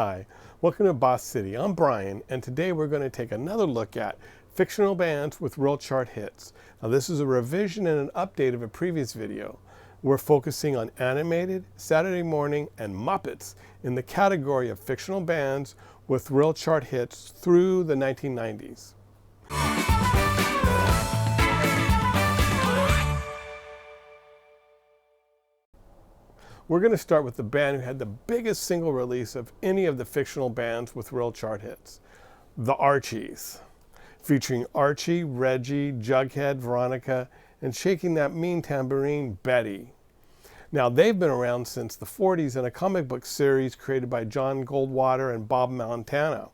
Hi, welcome to Boss City. I'm Brian, and today we're going to take another look at fictional bands with real chart hits. Now this is a revision and an update of a previous video. We're focusing on animated, Saturday morning, and Muppets in the category of fictional bands with real chart hits through the 1990s. We're going to start with the band who had the biggest single release of any of the fictional bands with real chart hits, the Archies, featuring Archie, Reggie, Jughead, Veronica, and shaking that mean tambourine, Betty. Now, they've been around since the 40s in a comic book series created by John Goldwater and Bob Montana.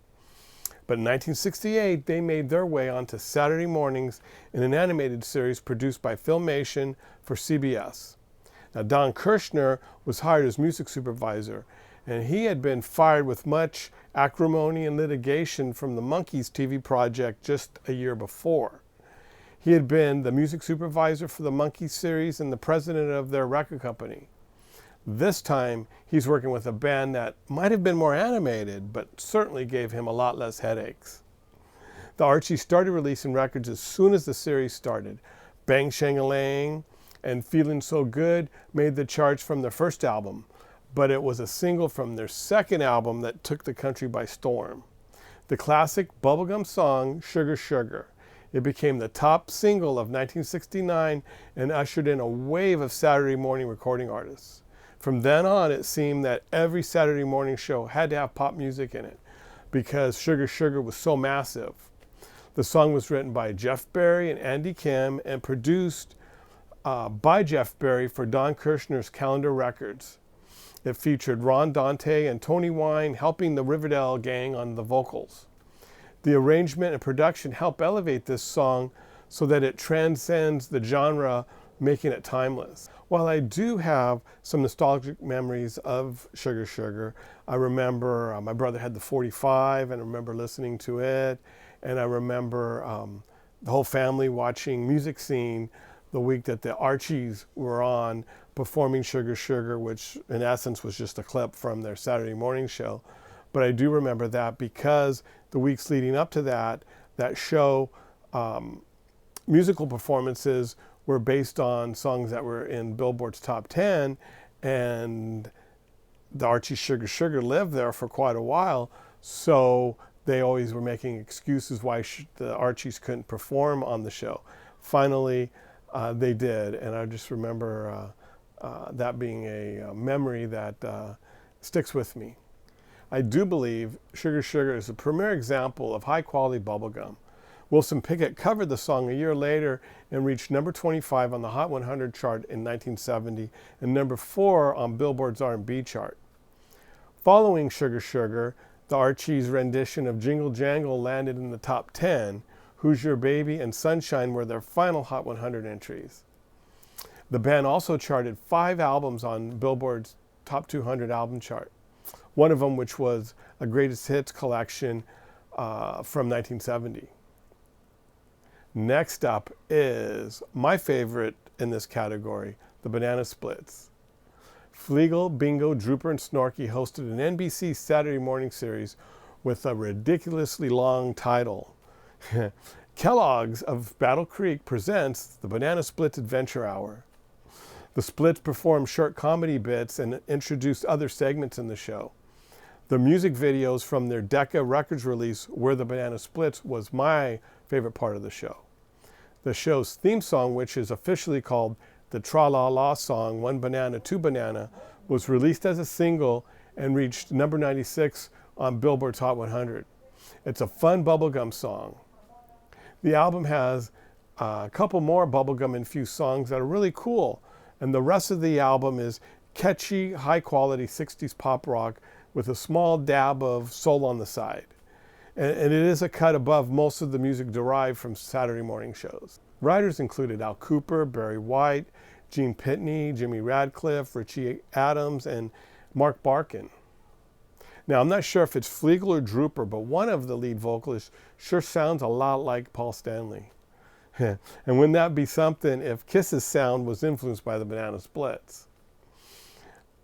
But in 1968, they made their way onto Saturday mornings in an animated series produced by Filmation for CBS. Now, Don Kirshner was hired as music supervisor, and he had been fired with much acrimony and litigation from the Monkees TV project just a year before. He had been the music supervisor for the Monkees series and the president of their record company. This time, he's working with a band that might have been more animated, but certainly gave him a lot less headaches. The Archies started releasing records as soon as the series started. Bang Shang-a-Lang and Feeling So Good made the charts from their first album, but it was a single from their second album that took the country by storm. The classic bubblegum song, Sugar Sugar. It became the top single of 1969 and ushered in a wave of Saturday morning recording artists. From then on, it seemed that every Saturday morning show had to have pop music in it because Sugar Sugar was so massive. The song was written by Jeff Berry and Andy Kim and produced by Jeff Berry for Don Kirshner's Calendar Records. It featured Ron Dante and Tony Wine helping the Riverdale gang on the vocals. The arrangement and production help elevate this song so that it transcends the genre, making it timeless. While I do have some nostalgic memories of Sugar Sugar, I remember my brother had the 45 and I remember listening to it, and I remember the whole family watching Music Scene the week that the Archies were on performing Sugar Sugar, which in essence was just a clip from their Saturday morning show. But I do remember that because the weeks leading up to that show, musical performances were based on songs that were in Billboard's top 10, and the Archie Sugar Sugar lived there for quite a while, so they always were making excuses why the Archies couldn't perform on the show. Finally, they did, and I just remember that being a memory that sticks with me. I do believe Sugar Sugar is a premier example of high-quality bubblegum. Wilson Pickett covered the song a year later and reached number 25 on the Hot 100 chart in 1970 and number 4 on Billboard's R&B chart. Following Sugar Sugar, the Archies' rendition of Jingle Jangle landed in the top 10. Who's Your Baby and Sunshine were their final Hot 100 entries. The band also charted 5 albums on Billboard's Top 200 album chart, one of them which was a greatest hits collection from 1970. Next up is my favorite in this category, the Banana Splits. Fleegle, Bingo, Drooper, and Snorky hosted an NBC Saturday Morning Series with a ridiculously long title. Kellogg's of Battle Creek presents the Banana Splits Adventure Hour. The Splits performed short comedy bits and introduced other segments in the show. The music videos from their Decca Records release, We're the Banana Splits, was my favorite part of the show. The show's theme song, which is officially called the Tra-La-La song, One Banana, Two Banana, was released as a single and reached number 96 on Billboard's Hot 100. It's a fun bubblegum song. The album has a couple more bubblegum-infused songs that are really cool, and the rest of the album is catchy, high-quality 60s pop rock with a small dab of soul on the side. And it is a cut above most of the music derived from Saturday morning shows. Writers included Al Kooper, Barry White, Gene Pitney, Jimmy Radcliffe, Richie Adams, and Mark Barkin. Now, I'm not sure if it's Fleegle or Drooper, but one of the lead vocalists sure sounds a lot like Paul Stanley. And wouldn't that be something if Kiss's sound was influenced by the Banana Splits?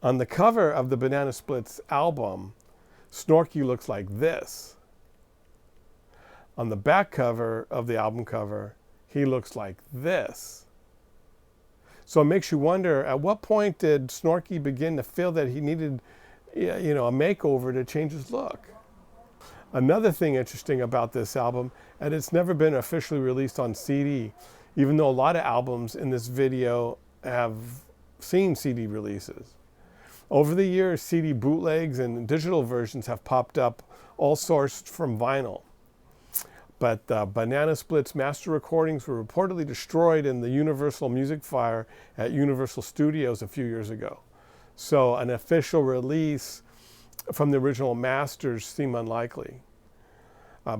On the cover of the Banana Splits album, Snorky looks like this. On the back cover of the album cover, he looks like this. So it makes you wonder, at what point did Snorky begin to feel that he needed, a makeover to change his look? Another thing interesting about this album, and it's never been officially released on CD, even though a lot of albums in this video have seen CD releases. Over the years, CD bootlegs and digital versions have popped up, all sourced from vinyl. But Banana Split's master recordings were reportedly destroyed in the Universal Music Fire at Universal Studios a few years ago. So an official release from the original masters seem unlikely.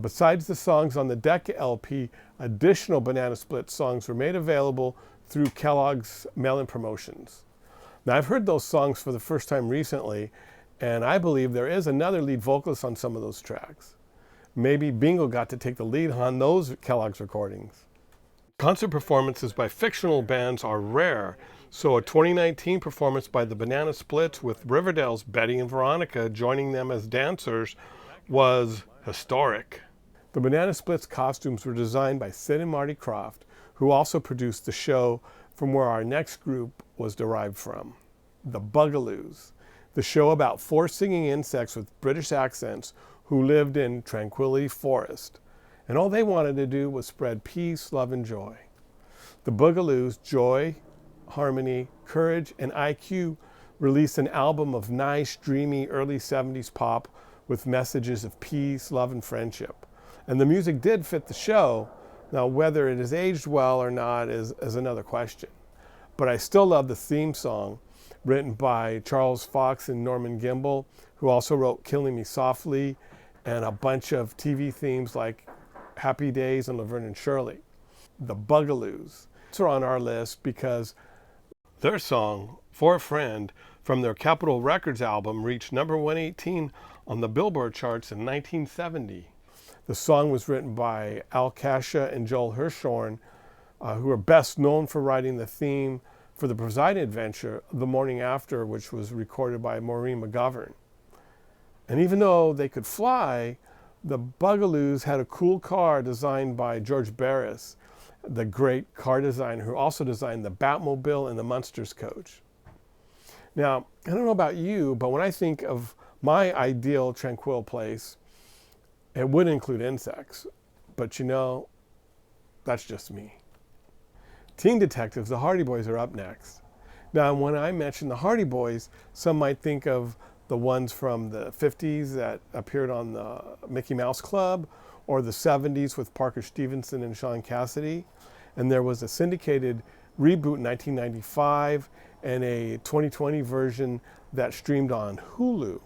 Besides the songs on the Decca LP, additional Banana Split songs were made available through Kellogg's mail-in promotions. Now, I've heard those songs for the first time recently, and I believe there is another lead vocalist on some of those tracks. Maybe Bingo got to take the lead on those Kellogg's recordings. Concert performances by fictional bands are rare, so a 2019 performance by the Banana Splits with Riverdale's Betty and Veronica joining them as dancers was historic. The Banana Splits costumes were designed by Sid and Marty Krofft, who also produced the show from where our next group was derived from, the Bugaloos, the show about 4 singing insects with British accents who lived in Tranquility Forest, and all they wanted to do was spread peace, love, and joy. The Bugaloos, joy, harmony, courage, and IQ released an album of nice, dreamy, early 70s pop with messages of peace, love, and friendship. And the music did fit the show. Now, whether it has aged well or not is another question. But I still love the theme song, written by Charles Fox and Norman Gimbel, who also wrote Killing Me Softly, and a bunch of TV themes like Happy Days and Laverne and Shirley. The Bugaloos are on our list because their song, For a Friend, from their Capitol Records album reached number 118 on the Billboard Charts in 1970. The song was written by Al Kasha and Joel Hirshhorn, who are best known for writing the theme for the Poseidon Adventure, The Morning After, which was recorded by Maureen McGovern. And even though they could fly, the Bugaloos had a cool car designed by George Barris, the great car designer who also designed the Batmobile and the Munsters coach. Now, I don't know about you, but when I think of my ideal tranquil place, it would include insects. But that's just me. Teen Detectives, the Hardy Boys, are up next. Now, when I mention the Hardy Boys, some might think of the ones from the 50s that appeared on the Mickey Mouse Club, or the 70s with Parker Stevenson and Sean Cassidy. And there was a syndicated reboot in 1995 and a 2020 version that streamed on Hulu.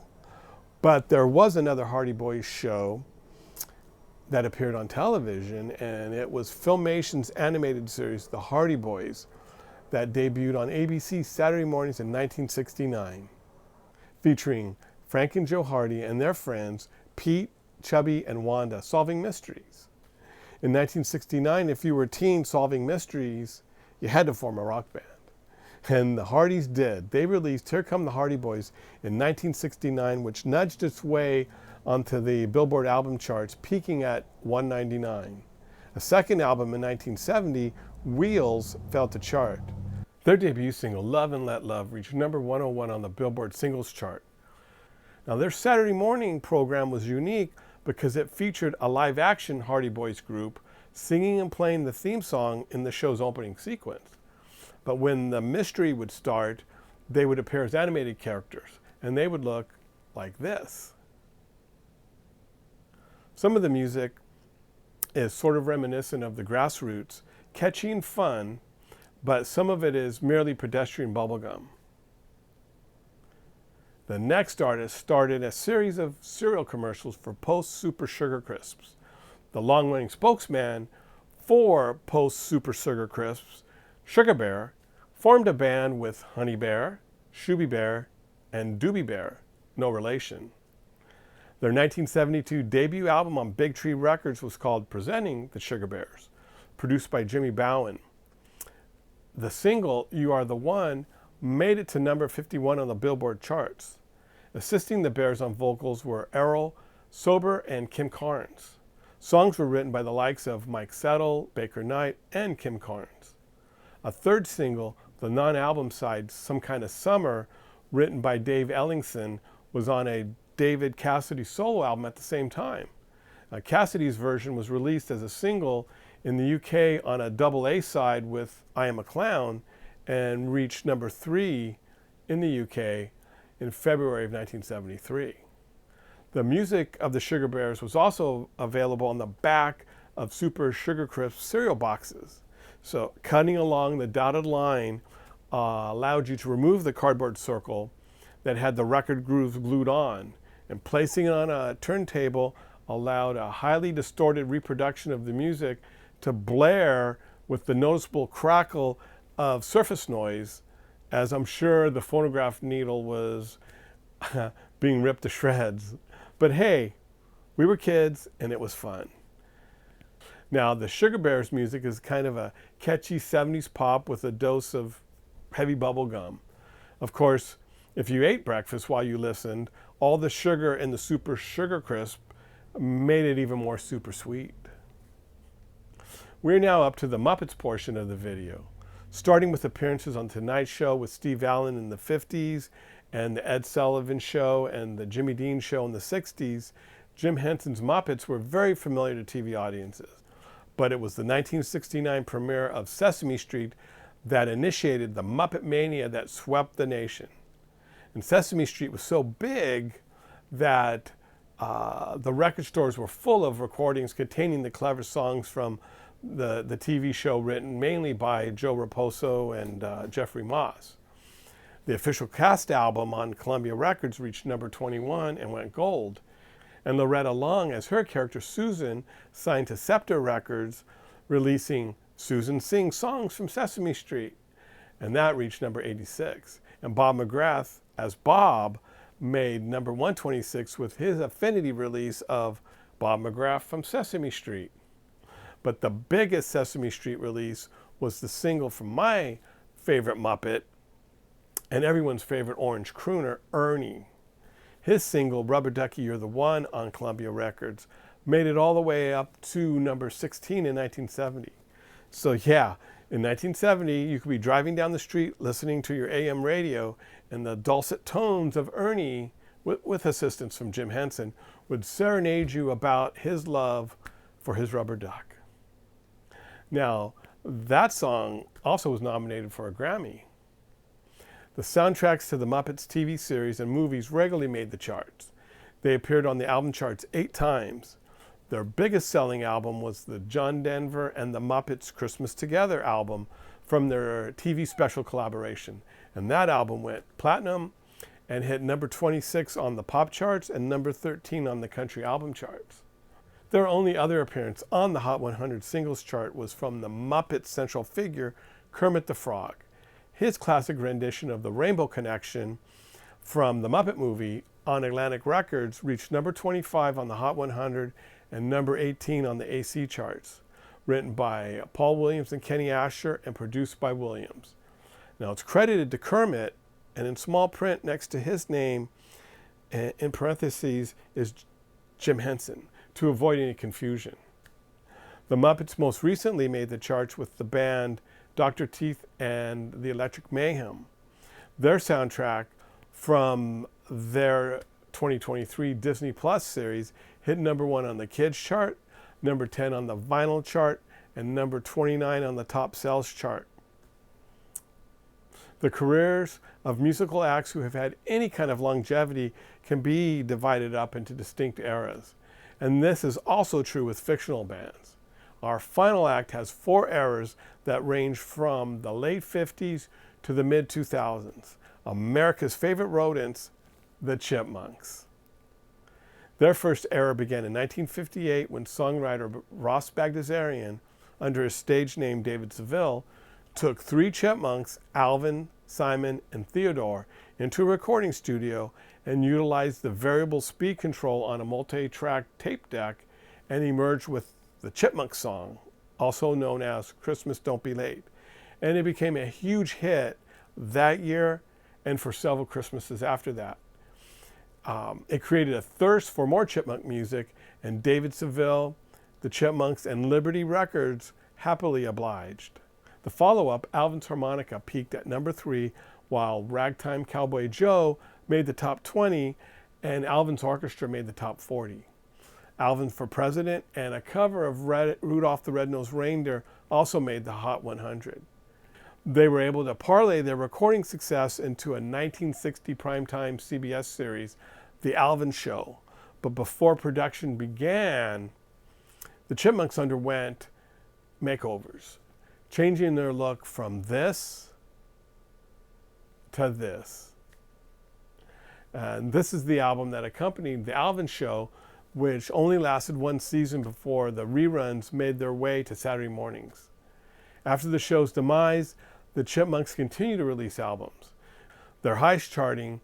But there was another Hardy Boys show that appeared on television, and it was Filmation's animated series, The Hardy Boys, that debuted on ABC Saturday mornings in 1969. Featuring Frank and Joe Hardy and their friends, Pete, Chubby, and Wanda, solving mysteries. In 1969, if you were a teen solving mysteries, you had to form a rock band. And the Hardys did. They released Here Come the Hardy Boys in 1969, which nudged its way onto the Billboard Album Charts, peaking at 199. A second album in 1970, Wheels, failed to chart. Their debut single, Love and Let Love, reached number 101 on the Billboard Singles chart. Now, their Saturday morning program was unique because it featured a live-action Hardy Boys group singing and playing the theme song in the show's opening sequence. But when the mystery would start, they would appear as animated characters, and they would look like this. Some of the music is sort of reminiscent of the Grassroots, catchy and fun, but some of it is merely pedestrian bubblegum. The next artist started a series of cereal commercials for Post Super Sugar Crisps. The long-running spokesman for Post Super Sugar Crisps, Sugar Bear, formed a band with Honey Bear, Shooby Bear, and Doobie Bear, no relation. Their 1972 debut album on Big Tree Records was called Presenting the Sugar Bears, produced by Jimmy Bowen. The single, You Are the One, made it to number 51 on the Billboard Charts. Assisting the Bears on vocals were Errol Sober and Kim Carnes. Songs were written by the likes of Mike Settle, Baker Knight, and Kim Carnes. A third single, the non-album side, Some Kind of Summer, written by Dave Ellingson, was on a David Cassidy solo album at the same time. Cassidy's version was released as a single in the UK on a double A side with I Am a Clown and reached number 3 in the UK in February of 1973. The music of the Sugar Bears was also available on the back of Super Sugar Crisp cereal boxes. So cutting along the dotted line allowed you to remove the cardboard circle that had the record grooves glued on, and placing it on a turntable allowed a highly distorted reproduction of the music to blare with the noticeable crackle of surface noise, as I'm sure the phonograph needle was being ripped to shreds. But hey, we were kids and it was fun. Now, the Sugar Bears music is kind of a catchy 70s pop with a dose of heavy bubble gum. Of course, if you ate breakfast while you listened, all the sugar in the Super Sugar Crisp made it even more super sweet. We're now up to the Muppets portion of the video, starting with appearances on Tonight Show with Steve Allen in the 50s and the Ed Sullivan Show and the Jimmy Dean Show in the 60s. Jim Henson's Muppets were very familiar to TV audiences, but it was the 1969 premiere of Sesame Street that initiated the Muppet mania that swept the nation. And Sesame Street was so big that the record stores were full of recordings containing the clever songs from the TV show, written mainly by Joe Raposo and Jeffrey Moss. The official cast album on Columbia Records reached number 21 and went gold. And Loretta Long, as her character Susan, signed to Scepter Records, releasing Susan Sings Songs from Sesame Street. And that reached number 86. And Bob McGrath, as Bob, made number 126 with his Affinity release of Bob McGrath from Sesame Street. But the biggest Sesame Street release was the single from my favorite Muppet and everyone's favorite orange crooner, Ernie. His single, Rubber Ducky, You're the One, on Columbia Records, made it all the way up to number 16 in 1970. So yeah, in 1970, you could be driving down the street listening to your AM radio, and the dulcet tones of Ernie, with assistance from Jim Henson, would serenade you about his love for his rubber duck. Now, that song also was nominated for a Grammy. The soundtracks to the Muppets TV series and movies regularly made the charts. They appeared on the album charts 8 times. Their biggest selling album was the John Denver and the Muppets Christmas Together album from their TV special collaboration. And that album went platinum and hit number 26 on the pop charts and number 13 on the country album charts. Their only other appearance on the Hot 100 singles chart was from the Muppets central figure, Kermit the Frog. His classic rendition of the Rainbow Connection from the Muppet movie on Atlantic Records reached number 25 on the Hot 100 and number 18 on the AC charts, written by Paul Williams and Kenny Asher and produced by Williams. Now, it's credited to Kermit, and in small print next to his name, in parentheses, is Jim Henson, to avoid any confusion. The Muppets most recently made the charts with the band Dr. Teeth and the Electric Mayhem. Their soundtrack from their 2023 Disney Plus series hit number 1 on the Kids chart, number 10 on the Vinyl chart, and number 29 on the Top Sales chart. The careers of musical acts who have had any kind of longevity can be divided up into distinct eras. And this is also true with fictional bands. Our final act has 4 eras that range from the late 50s to the mid 2000s. America's favorite rodents, the Chipmunks. Their first era began in 1958 when songwriter Ross Bagdasarian, under his stage name David Seville, took 3 chipmunks, Alvin, Simon, and Theodore, into a recording studio and utilized the variable speed control on a multi-track tape deck and emerged with the Chipmunk song, also known as Christmas Don't Be Late. And it became a huge hit that year and for several Christmases after that. It created a thirst for more Chipmunk music, and David Seville, the Chipmunks, and Liberty Records happily obliged. The follow-up, Alvin's Harmonica, peaked at number 3, while Ragtime Cowboy Joe made the top 20, and Alvin's Orchestra made the top 40. Alvin for President and a cover of Rudolph the Red-Nosed Reindeer also made the Hot 100. They were able to parlay their recording success into a 1960 primetime CBS series, The Alvin Show. But before production began, the Chipmunks underwent makeovers, changing their look from this to this. And this is the album that accompanied The Alvin Show, which only lasted one season before the reruns made their way to Saturday mornings. After the show's demise, the Chipmunks continued to release albums. Their highest charting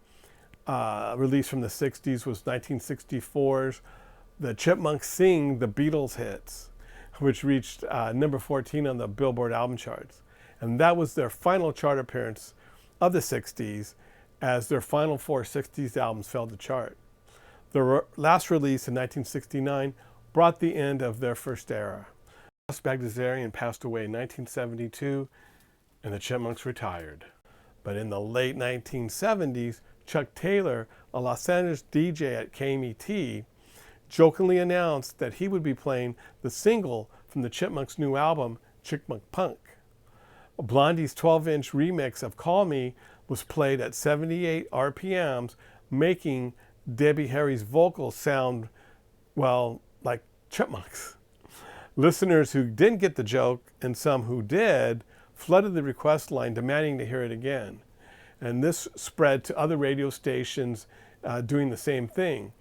release from the 60s was 1964's The Chipmunks Sing the Beatles Hits, which reached number 14 on the Billboard Album Charts. And that was their final chart appearance of the 60s, as their final 4 60s albums failed to chart. Their last release in 1969 brought the end of their first era. Ross Bagdasarian passed away in 1972, and the Chipmunks retired. But in the late 1970s, Chuck Taylor, a Los Angeles DJ at KMET, jokingly announced that he would be playing the single from the Chipmunks' new album, Chipmunk Punk. Blondie's 12-inch remix of Call Me was played at 78 RPMs, making Debbie Harry's vocals sound, well, like chipmunks. Listeners who didn't get the joke, and some who did, flooded the request line demanding to hear it again. And this spread to other radio stations doing the same thing.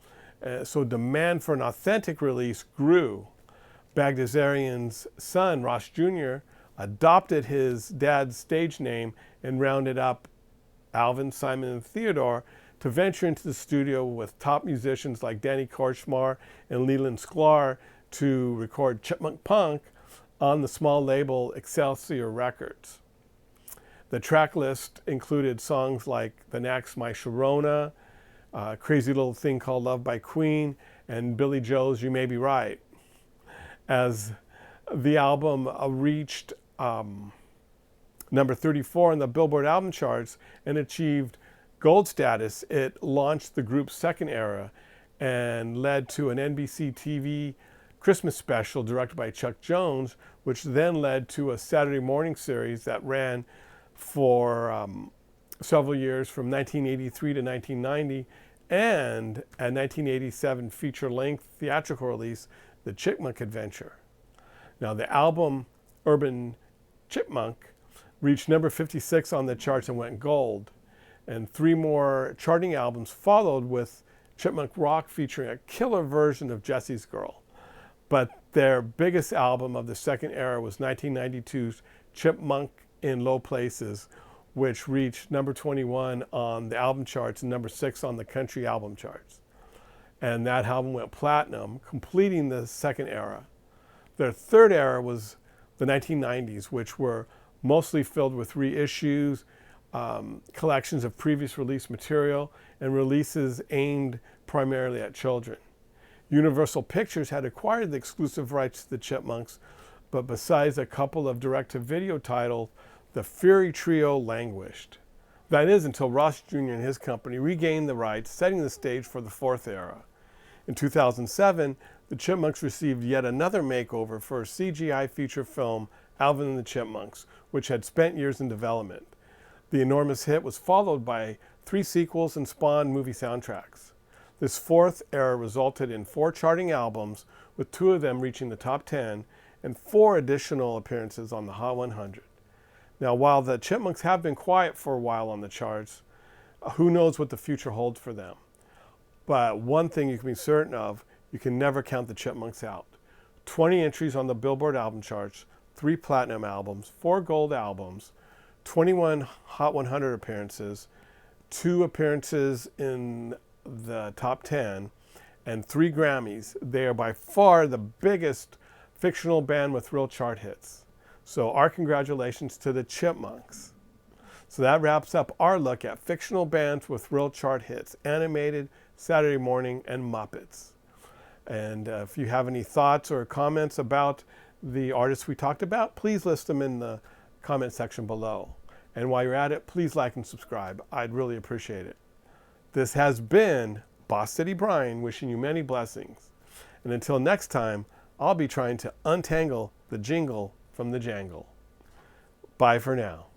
So demand for an authentic release grew. Bagdasarian's son, Ross Jr., adopted his dad's stage name and rounded up Alvin, Simon, and Theodore to venture into the studio with top musicians like Danny Korchmar and Leland Sklar to record Chipmunk Punk on the small label Excelsior Records. The track list included songs like The Knack's My Sharona, Crazy Little Thing Called Love by Queen, and Billy Joel's You May Be Right. As the album reached number 34 on the Billboard Album Charts and achieved gold status, it launched the group's second era and led to an NBC TV Christmas special directed by Chuck Jones, which then led to a Saturday morning series that ran for several years from 1983 to 1990, and a 1987 feature-length theatrical release, The Chipmunk Adventure. Now, the album Urban Chipmunk reached number 56 on the charts and went gold. And 3 more charting albums followed, with Chipmunk Rock featuring a killer version of Jesse's Girl. But their biggest album of the second era was 1992's Chipmunk in Low Places, which reached number 21 on the album charts and number 6 on the country album charts. And that album went platinum, completing the second era. Their third era was the 1990s, which were mostly filled with reissues, collections of previous release material, and releases aimed primarily at children. Universal Pictures had acquired the exclusive rights to the Chipmunks, but besides a couple of direct-to-video titles, the Fury Trio languished. That is, until Ross Jr. and his company regained the rights, setting the stage for the fourth era. In 2007, the Chipmunks received yet another makeover for a CGI feature film, Alvin and the Chipmunks, which had spent years in development. The enormous hit was followed by 3 sequels and spawned movie soundtracks. This fourth era resulted in 4 charting albums, with 2 of them reaching the top 10, and 4 additional appearances on the Hot 100. Now, while the Chipmunks have been quiet for a while on the charts, who knows what the future holds for them. But one thing you can be certain of, you can never count the Chipmunks out. 20 entries on the Billboard Album Charts, 3 platinum albums, 4 gold albums, 21 Hot 100 appearances, 2 appearances in the top 10, and 3 Grammys. They are by far the biggest fictional band with real chart hits. So our congratulations to the Chipmunks. So that wraps up our look at fictional bands with real chart hits, animated, Saturday Morning, and Muppets. And if you have any thoughts or comments about the artists we talked about, please list them in the comment section below. And while you're at it, please like and subscribe. I'd really appreciate it. This has been Boss City Brian wishing you many blessings. And until next time, I'll be trying to untangle the jingle from the jangle. Bye for now.